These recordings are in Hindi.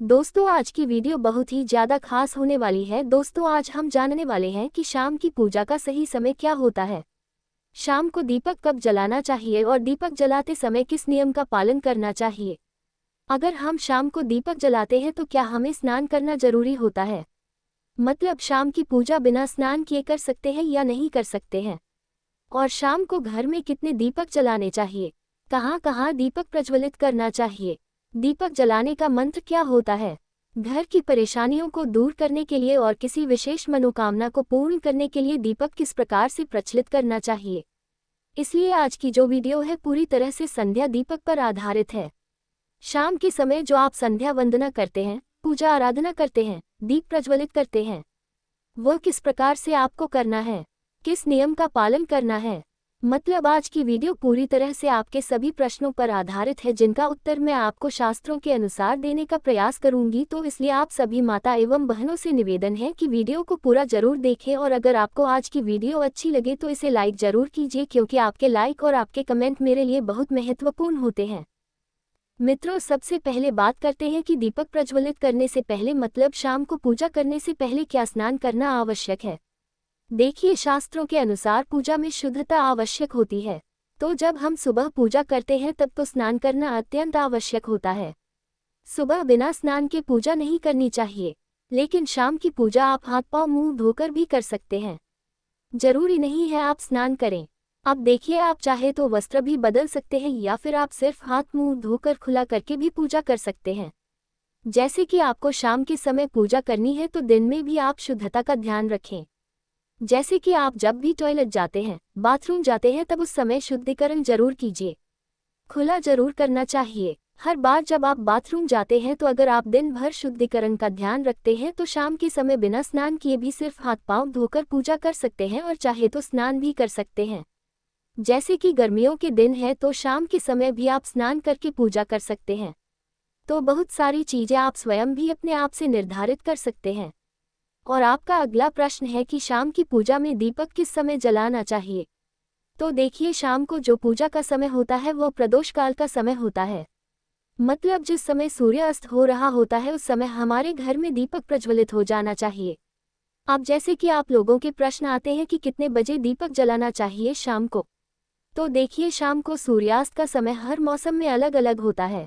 दोस्तों आज की वीडियो बहुत ही ज़्यादा खास होने वाली है। दोस्तों आज हम जानने वाले हैं कि शाम की पूजा का सही समय क्या होता है। शाम को दीपक कब जलाना चाहिए और दीपक जलाते समय किस नियम का पालन करना चाहिए। अगर हम शाम को दीपक जलाते हैं तो क्या हमें स्नान करना जरूरी होता है, मतलब शाम की पूजा बिना स्नान किए कर सकते हैं या नहीं कर सकते हैं। और शाम को घर में कितने दीपक जलाने चाहिए, कहाँ कहाँ दीपक प्रज्वलित करना चाहिए, दीपक जलाने का मंत्र क्या होता है, घर की परेशानियों को दूर करने के लिए और किसी विशेष मनोकामना को पूर्ण करने के लिए दीपक किस प्रकार से प्रज्वलित करना चाहिए। इसलिए आज की जो वीडियो है पूरी तरह से संध्या दीपक पर आधारित है। शाम के समय जो आप संध्या वंदना करते हैं, पूजा आराधना करते हैं, दीप प्रज्वलित करते हैं, वो किस प्रकार से आपको करना है, किस नियम का पालन करना है। मतलब आज की वीडियो पूरी तरह से आपके सभी प्रश्नों पर आधारित है जिनका उत्तर मैं आपको शास्त्रों के अनुसार देने का प्रयास करूंगी। तो इसलिए आप सभी माता एवं बहनों से निवेदन है कि वीडियो को पूरा जरूर देखें और अगर आपको आज की वीडियो अच्छी लगे तो इसे लाइक जरूर कीजिए, क्योंकि आपके लाइक और आपके कमेंट मेरे लिए बहुत महत्वपूर्ण होते हैं। मित्रों सबसे पहले बात करते हैं कि दीपक प्रज्वलित करने से पहले मतलब शाम को पूजा करने से पहले क्या स्नान करना आवश्यक है। देखिए शास्त्रों के अनुसार पूजा में शुद्धता आवश्यक होती है, तो जब हम सुबह पूजा करते हैं तब तो स्नान करना अत्यंत आवश्यक होता है। सुबह बिना स्नान के पूजा नहीं करनी चाहिए, लेकिन शाम की पूजा आप हाथ पांव मुंह धोकर भी कर सकते हैं, जरूरी नहीं है आप स्नान करें। अब देखिए आप चाहे तो वस्त्र भी बदल सकते हैं या फिर आप सिर्फ हाथ मुंह धोकर खुला करके भी पूजा कर सकते हैं। जैसे कि आपको शाम के समय पूजा करनी है तो दिन में भी आप शुद्धता का ध्यान रखें। जैसे कि आप जब भी टॉयलेट जाते हैं, बाथरूम जाते हैं, तब उस समय शुद्धिकरण जरूर कीजिए, खुला जरूर करना चाहिए। हर बार जब आप बाथरूम जाते हैं तो अगर आप दिन भर शुद्धिकरण का ध्यान रखते हैं तो शाम के समय बिना स्नान किए भी सिर्फ हाथ पांव धोकर पूजा कर सकते हैं और चाहे तो स्नान भी कर सकते हैं। जैसे कि गर्मियों के दिन है तो शाम के समय भी आप स्नान करके पूजा कर सकते हैं। तो बहुत सारी चीजें आप स्वयं भी अपने आप से निर्धारित कर सकते हैं। और आपका अगला प्रश्न है कि शाम की पूजा में दीपक किस समय जलाना चाहिए। तो देखिए शाम को जो पूजा का समय होता है वो प्रदोष काल का समय होता है, मतलब जिस समय सूर्य अस्त हो रहा होता है उस समय हमारे घर में दीपक प्रज्वलित हो जाना चाहिए। अब जैसे कि आप लोगों के प्रश्न आते हैं कि कितने बजे दीपक जलाना चाहिए शाम को, तो देखिए शाम को सूर्यास्त का समय हर मौसम में अलग अलग होता है।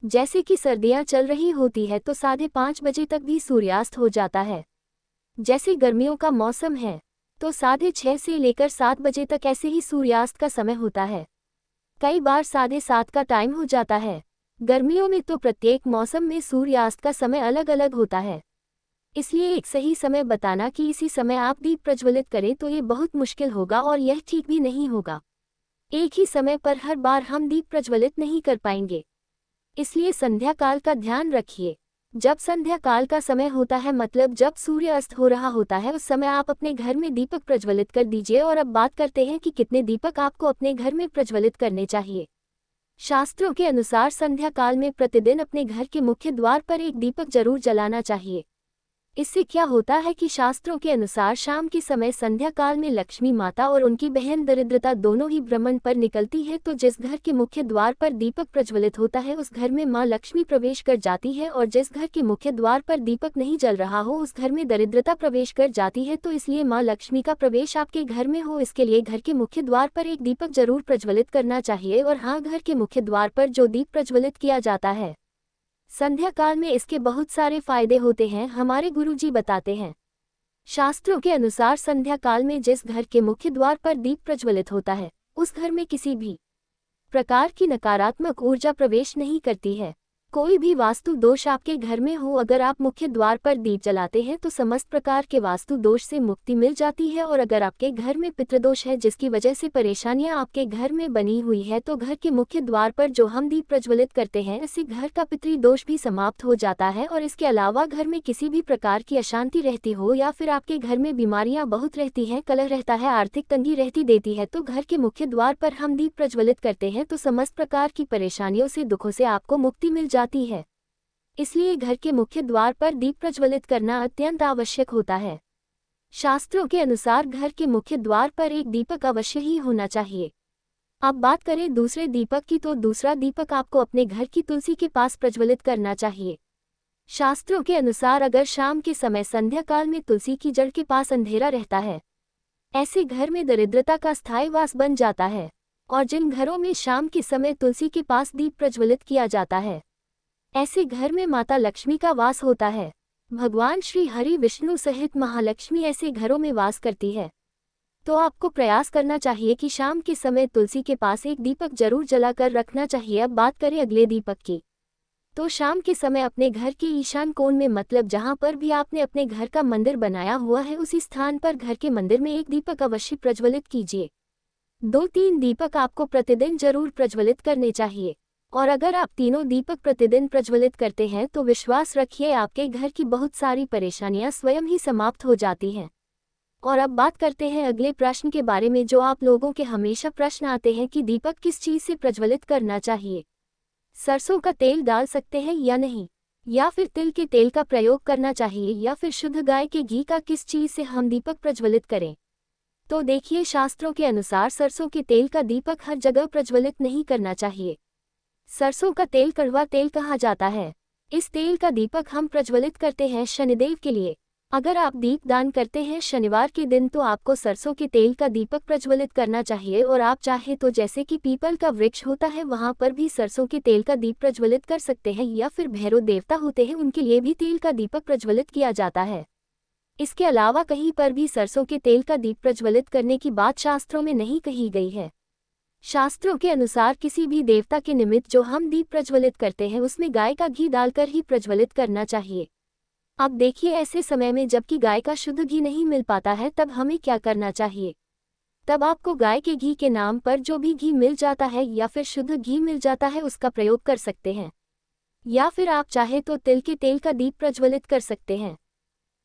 जैसे कि सर्दियां चल रही होती है तो 5:30 बजे तक भी सूर्यास्त हो जाता है। जैसे गर्मियों का मौसम है तो 6:30 से लेकर 7 बजे तक ऐसे ही सूर्यास्त का समय होता है। कई बार 7:30 का टाइम हो जाता है। गर्मियों में तो प्रत्येक मौसम में सूर्यास्त का समय अलग अलग होता है, इसलिए एक सही समय बताना कि इसी समय आप दीप प्रज्वलित करें तो ये बहुत मुश्किल होगा और यह ठीक भी नहीं होगा। एक ही समय पर हर बार हम दीप प्रज्वलित नहीं कर पाएंगे, इसलिए संध्या काल का ध्यान रखिए। जब संध्या काल का समय होता है मतलब जब सूर्य अस्त हो रहा होता है उस समय आप अपने घर में दीपक प्रज्वलित कर दीजिए। और अब बात करते हैं कि कितने दीपक आपको अपने घर में प्रज्वलित करने चाहिए। शास्त्रों के अनुसार संध्या काल में प्रतिदिन अपने घर के मुख्य द्वार पर एक दीपक जरूर जलाना चाहिए। इससे क्या होता है कि शास्त्रों के अनुसार शाम के समय संध्या काल में लक्ष्मी माता और उनकी बहन दरिद्रता दोनों ही भ्रमण पर निकलती है, तो जिस घर के मुख्य द्वार पर दीपक प्रज्वलित होता है उस घर में मां लक्ष्मी प्रवेश कर जाती है और जिस घर के मुख्य द्वार पर दीपक नहीं जल रहा हो उस घर में दरिद्रता प्रवेश कर जाती है। तो इसलिए मां लक्ष्मी का प्रवेश आपके घर में हो इसके लिए घर के मुख्य द्वार पर एक दीपक जरूर प्रज्वलित करना चाहिए। और हाँ, घर के मुख्य द्वार पर जो दीप प्रज्वलित किया जाता है संध्या काल में इसके बहुत सारे फायदे होते हैं, हमारे गुरुजी बताते हैं। शास्त्रों के अनुसार संध्या काल में जिस घर के मुख्य द्वार पर दीप प्रज्वलित होता है उस घर में किसी भी प्रकार की नकारात्मक ऊर्जा प्रवेश नहीं करती है। कोई भी वास्तु दोष आपके घर में हो, अगर आप मुख्य द्वार पर दीप जलाते हैं तो समस्त प्रकार के वास्तु दोष से मुक्ति मिल जाती है। और अगर आपके घर में पितृदोष है जिसकी वजह से परेशानियां आपके घर में बनी हुई है तो घर के मुख्य द्वार पर जो हम दीप प्रज्वलित करते हैं इससे घर का पितृदोष भी समाप्त हो जाता है। और इसके अलावा घर में किसी भी प्रकार की अशांति रहती हो या फिर आपके घर में बीमारियां बहुत रहती हैं, कलह रहता है, आर्थिक तंगी रहती देती है, तो घर के मुख्य द्वार पर हम दीप प्रज्वलित करते हैं तो समस्त प्रकार की परेशानियों से, दुखों से आपको मुक्ति मिल जाती है। इसलिए घर के मुख्य द्वार पर दीप प्रज्वलित करना अत्यंत आवश्यक होता है। शास्त्रों के अनुसार घर के मुख्य द्वार पर एक दीपक अवश्य ही होना चाहिए। अब बात करें दूसरे दीपक की, तो दूसरा दीपक आपको अपने घर की तुलसी के पास प्रज्वलित करना चाहिए। शास्त्रों के अनुसार अगर शाम के समय संध्या काल में तुलसी की जड़ के पास अंधेरा रहता है, ऐसे घर में दरिद्रता का स्थायी वास बन जाता है। और जिन घरों में शाम के समय तुलसी के पास दीप प्रज्वलित किया जाता है, ऐसे घर में माता लक्ष्मी का वास होता है। भगवान श्री हरि विष्णु सहित महालक्ष्मी ऐसे घरों में वास करती है। तो आपको प्रयास करना चाहिए कि शाम के समय तुलसी के पास एक दीपक जरूर जलाकर रखना चाहिए। अब बात करें अगले दीपक की, तो शाम के समय अपने घर के ईशान कोण में, मतलब जहां पर भी आपने अपने घर का मंदिर बनाया हुआ है, उसी स्थान पर घर के मंदिर में एक दीपक अवश्य प्रज्वलित कीजिए। 2-3 दीपक आपको प्रतिदिन जरूर प्रज्वलित करने चाहिए। और अगर आप तीनों दीपक प्रतिदिन प्रज्वलित करते हैं तो विश्वास रखिए आपके घर की बहुत सारी परेशानियां स्वयं ही समाप्त हो जाती हैं। और अब बात करते हैं अगले प्रश्न के बारे में, जो आप लोगों के हमेशा प्रश्न आते हैं कि दीपक किस चीज़ से प्रज्वलित करना चाहिए। सरसों का तेल डाल सकते हैं या नहीं, या फिर तिल के तेल का प्रयोग करना चाहिए, या फिर शुद्ध गाय के घी का किस चीज़ से हम दीपक प्रज्वलित करें। तो देखिए, शास्त्रों के अनुसार सरसों के तेल का दीपक हर जगह प्रज्वलित नहीं करना चाहिए। सरसों का तेल कड़वा तेल कहा जाता है। इस तेल का दीपक हम प्रज्वलित करते हैं शनिदेव के लिए। अगर आप दीप दान करते हैं शनिवार के दिन तो आपको सरसों के तेल का दीपक प्रज्वलित करना चाहिए। और आप चाहे तो जैसे कि पीपल का वृक्ष होता है वहां पर भी सरसों के तेल का दीप प्रज्वलित कर सकते हैं, या फिर भैरव देवता होते हैं उनके लिए भी तेल का दीपक प्रज्वलित किया जाता है। इसके अलावा कहीं पर भी सरसों के तेल का दीप प्रज्वलित करने की बात शास्त्रों में नहीं कही गई है। शास्त्रों के अनुसार किसी भी देवता के निमित्त जो हम दीप प्रज्वलित करते हैं उसमें गाय का घी डालकर ही प्रज्वलित करना चाहिए। अब देखिए, ऐसे समय में जबकि गाय का शुद्ध घी नहीं मिल पाता है तब हमें क्या करना चाहिए। तब आपको गाय के घी के नाम पर जो भी घी मिल जाता है या फिर शुद्ध घी मिल जाता है उसका प्रयोग कर सकते हैं, या फिर आप चाहे तो तिल के तेल का दीप प्रज्वलित कर सकते हैं।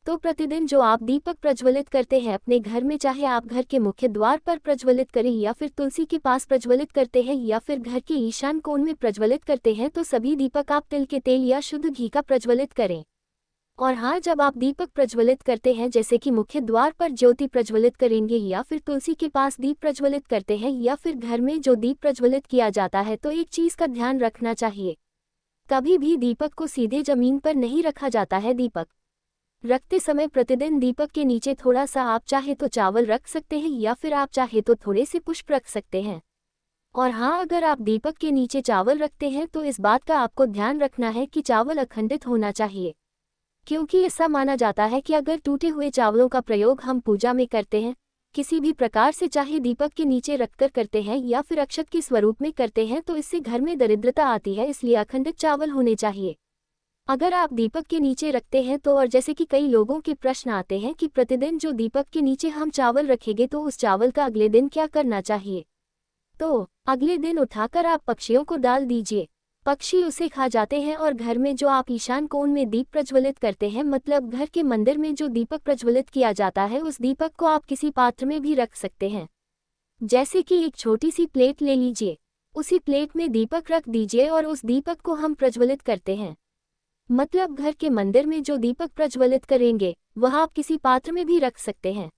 तो प्रतिदिन जो आप दीपक प्रज्वलित करते हैं अपने घर में, चाहे आप घर के मुख्य द्वार पर प्रज्वलित करें या फिर तुलसी के पास प्रज्वलित करते हैं या फिर घर के ईशान कोण में प्रज्वलित करते हैं, तो सभी दीपक आप तिल के तेल या शुद्ध घी का प्रज्वलित करें। और हाँ, जब आप दीपक प्रज्वलित करते हैं जैसे कि मुख्य द्वार पर ज्योति प्रज्वलित करेंगे या फिर तुलसी के पास दीप प्रज्वलित करते हैं या फिर घर में जो दीप प्रज्वलित किया जाता है, तो एक चीज़ का ध्यान रखना चाहिए, कभी भी दीपक को सीधे जमीन पर नहीं रखा जाता है। दीपक रखते समय प्रतिदिन दीपक के नीचे थोड़ा सा आप चाहे तो चावल रख सकते हैं या फिर आप चाहे तो थोड़े से पुष्प रख सकते हैं। और हाँ, अगर आप दीपक के नीचे चावल रखते हैं तो इस बात का आपको ध्यान रखना है कि चावल अखंडित होना चाहिए, क्योंकि ऐसा माना जाता है कि अगर टूटे हुए चावलों का प्रयोग हम पूजा में करते हैं किसी भी प्रकार से, चाहे दीपक के नीचे रखकर करते हैं या फिर अक्षत के स्वरूप में करते हैं, तो इससे घर में दरिद्रता आती है। इसलिए अखंडित चावल होने चाहिए अगर आप दीपक के नीचे रखते हैं तो। और जैसे कि कई लोगों के प्रश्न आते हैं कि प्रतिदिन जो दीपक के नीचे हम चावल रखेंगे तो उस चावल का अगले दिन क्या करना चाहिए। तो अगले दिन उठाकर आप पक्षियों को डाल दीजिए, पक्षी उसे खा जाते हैं। और घर में जो आप ईशान कोण में दीप प्रज्वलित करते हैं, मतलब घर के मंदिर में जो दीपक प्रज्वलित किया जाता है, उस दीपक को आप किसी पात्र में भी रख सकते हैं। जैसे कि एक छोटी सी प्लेट ले लीजिए, उसी प्लेट में दीपक रख दीजिए और उस दीपक को हम प्रज्वलित करते हैं। मतलब घर के मंदिर में जो दीपक प्रज्वलित करेंगे वह आप किसी पात्र में भी रख सकते हैं,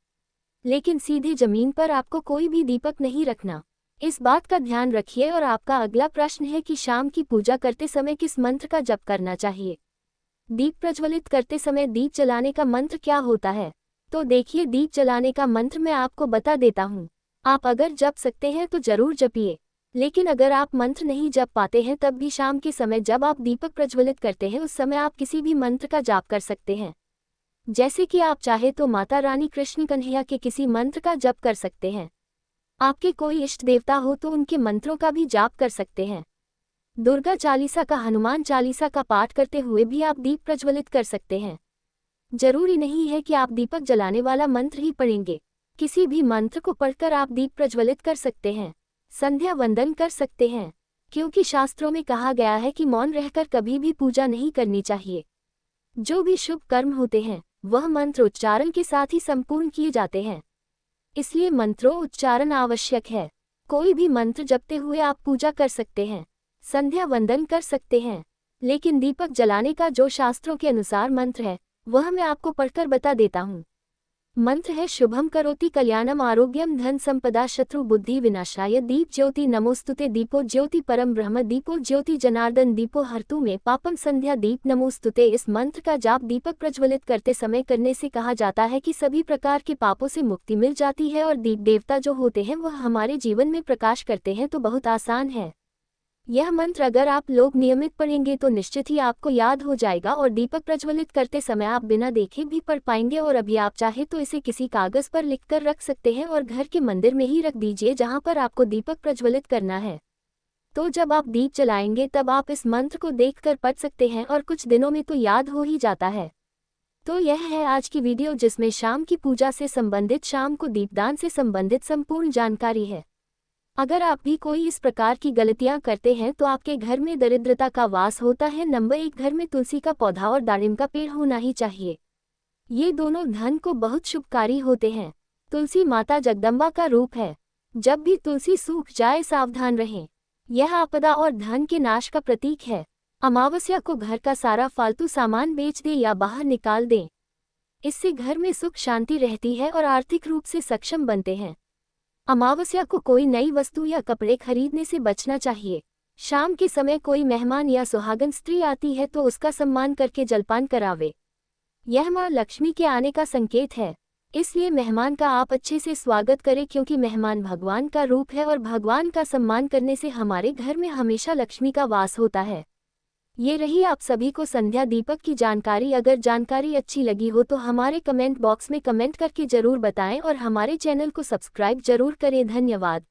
लेकिन सीधे जमीन पर आपको कोई भी दीपक नहीं रखना। इस बात का ध्यान रखिए। और आपका अगला प्रश्न है कि शाम की पूजा करते समय किस मंत्र का जप करना चाहिए। दीप प्रज्वलित करते समय दीप जलाने का मंत्र क्या होता है। तो देखिए, दीप जलाने का मंत्र मैं आपको बता देता हूँ। आप अगर जप सकते हैं तो जरूर जपिए, लेकिन अगर आप मंत्र नहीं जप पाते हैं तब भी शाम के समय जब आप दीपक प्रज्वलित करते हैं उस समय आप किसी भी मंत्र का जाप कर सकते हैं। जैसे कि आप चाहे तो माता रानी कृष्ण कन्हैया के किसी मंत्र का जप कर सकते हैं। आपके कोई इष्ट देवता हो तो उनके मंत्रों का भी जाप कर सकते हैं। दुर्गा चालीसा का, हनुमान चालीसा का पाठ करते हुए भी आप दीप प्रज्वलित कर सकते हैं। जरूरी नहीं है कि आप दीपक जलाने वाला मंत्र ही पढ़ेंगे, किसी भी मंत्र को पढ़कर आप दीप प्रज्वलित कर सकते हैं। संध्या वंदन कर सकते हैं, क्योंकि शास्त्रों में कहा गया है कि मौन रहकर कभी भी पूजा नहीं करनी चाहिए। जो भी शुभ कर्म होते हैं वह मंत्र उच्चारण के साथ ही संपूर्ण किए जाते हैं, इसलिए मंत्रों उच्चारण आवश्यक है। कोई भी मंत्र जपते हुए आप पूजा कर सकते हैं, संध्या वंदन कर सकते हैं, लेकिन दीपक जलाने का जो शास्त्रों के अनुसार मंत्र है वह मैं आपको पढ़कर बता देता हूँ। मंत्र है शुभम करोति कल्याणम आरोग्यम धन संपदा शत्रु बुद्धि विनाशाय दीप ज्योति नमोस्तुते दीपो ज्योति परम ब्रह्म दीपो ज्योति जनार्दन दीपो हर्तु में पापम संध्या दीप नमोस्तुते। इस मंत्र का जाप दीपक प्रज्वलित करते समय करने से कहा जाता है कि सभी प्रकार के पापों से मुक्ति मिल जाती है और दीप देवता जो होते हैं वह हमारे जीवन में प्रकाश करते हैं। तो बहुत आसान है यह मंत्र, अगर आप लोग नियमित पढ़ेंगे तो निश्चित ही आपको याद हो जाएगा और दीपक प्रज्वलित करते समय आप बिना देखे भी पढ़ पाएंगे। और अभी आप चाहे तो इसे किसी कागज पर लिखकर रख सकते हैं और घर के मंदिर में ही रख दीजिए जहां पर आपको दीपक प्रज्वलित करना है। तो जब आप दीप जलाएंगे तब आप इस मंत्र को देखकर पढ़ सकते हैं और कुछ दिनों में तो याद हो ही जाता है। तो यह है आज की वीडियो जिसमें शाम की पूजा से संबंधित, शाम को दीपदान से संबंधित संपूर्ण जानकारी है। अगर आप भी कोई इस प्रकार की गलतियां करते हैं तो आपके घर में दरिद्रता का वास होता है। नंबर 1, घर में तुलसी का पौधा और दारिम का पेड़ होना ही चाहिए। ये दोनों धन को बहुत शुभकारी होते हैं। तुलसी माता जगदम्बा का रूप है। जब भी तुलसी सूख जाए सावधान रहें, यह आपदा और धन के नाश का प्रतीक है। अमावस्या को घर का सारा फालतू सामान बेच दें या बाहर निकाल दें। इससे घर में सुख शांति रहती है और आर्थिक रूप से सक्षम बनते हैं। अमावस्या को कोई नई वस्तु या कपड़े खरीदने से बचना चाहिए। शाम के समय कोई मेहमान या सुहागन स्त्री आती है तो उसका सम्मान करके जलपान करावे। यह मां लक्ष्मी के आने का संकेत है, इसलिए मेहमान का आप अच्छे से स्वागत करें क्योंकि मेहमान भगवान का रूप है और भगवान का सम्मान करने से हमारे घर में हमेशा लक्ष्मी का वास होता है। ये रही आप सभी को संध्या दीपक की जानकारी। अगर जानकारी अच्छी लगी हो तो हमारे कमेंट बॉक्स में कमेंट करके जरूर बताएं और हमारे चैनल को सब्सक्राइब जरूर करें। धन्यवाद।